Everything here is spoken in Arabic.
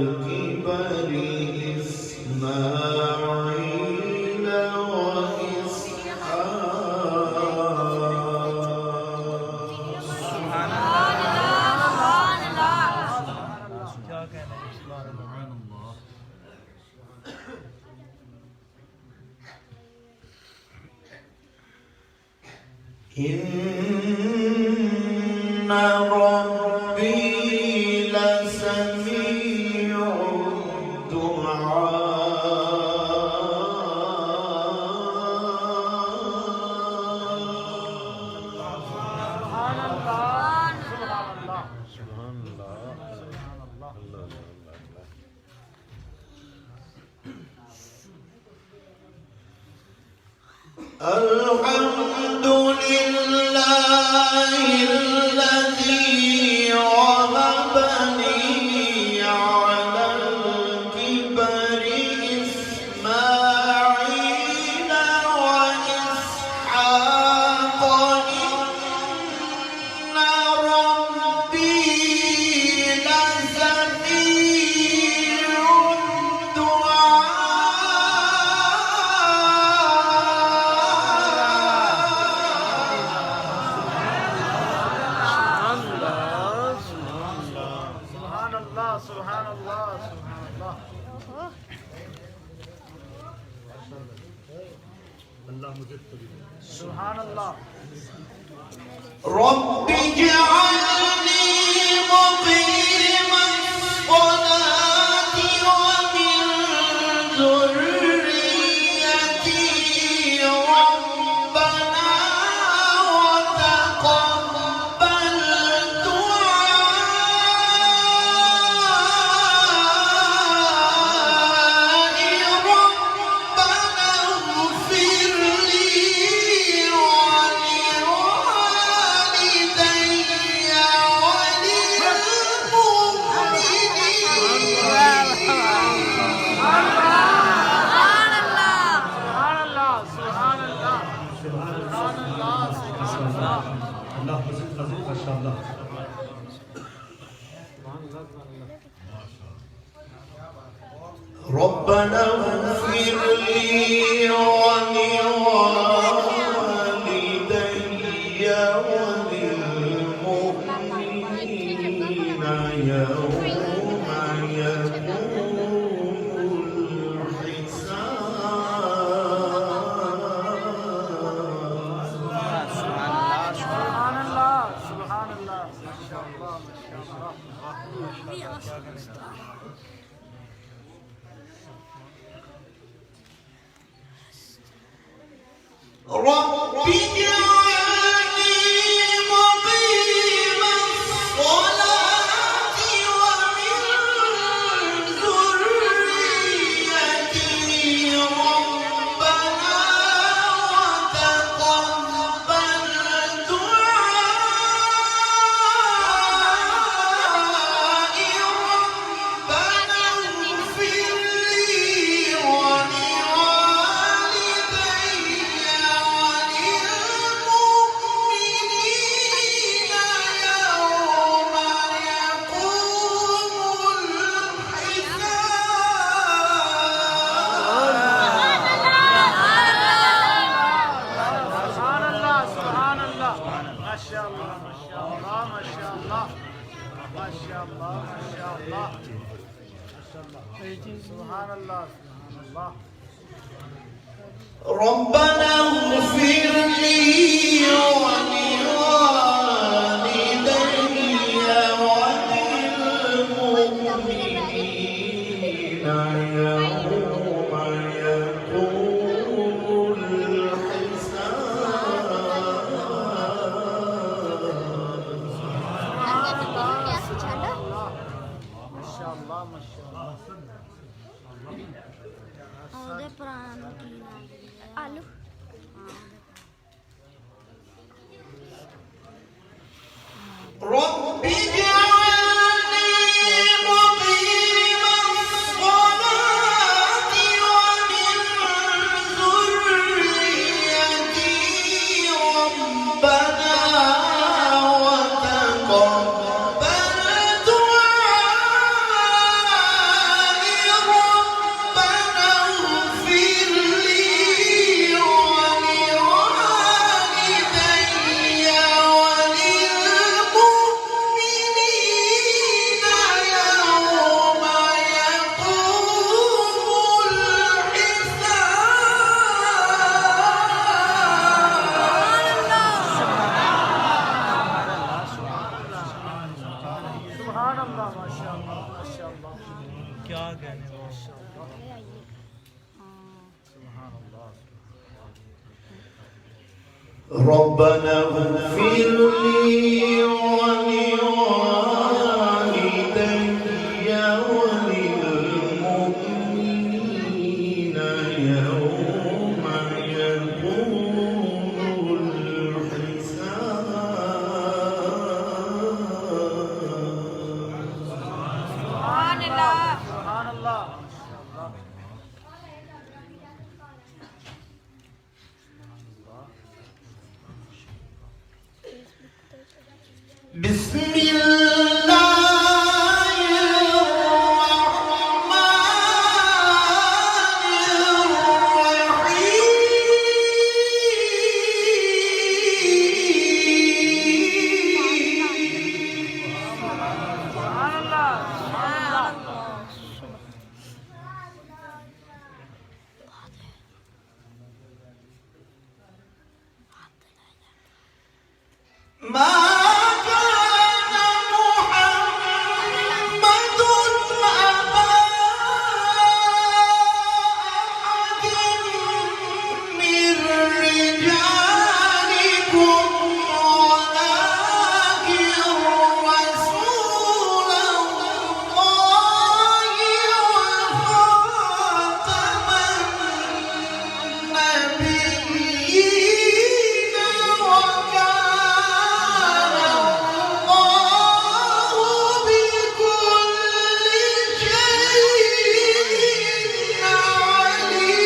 الكبر إسماعيل إن ربي لسميع الدعاء الحمد لله الذي وهبني على الكبر إسماعيل وإسحاق إن ربي لسميع سبحان الله سبحان الله رب اجعلني مقيم الصلاة ومن ذريتي ربنا وتقبل دعائي ربنا اغفر لي ربنا اغفر لي ولوالدي وللمؤمنين يوم يقوم الحساب سبحان الله ما شاء الله رب اجعلني مقيم الصلاة ومن ذريتي ربنا وتقبل دعائي ربنا اغفر لي سبحان الله ربنا اغفر لي ولوالدي وللمؤمنين يوم يقوم आलू رب اجعلني مقيم الصلاة ومن ذريتي ربنا وتقبل دعائي क्या कहने वो सुभान अल्लाह ربنا اغفر لي ولوالدي وللمؤمنين يوم يقوم الحساب सुभान अल्लाह بسم الله الرحمن الرحيم सुभान अल्लाह ما كان محمد أبا أحد من رجالكم ولكن رسول الله وخاتم النبيين وكان الله بكل شيء عليما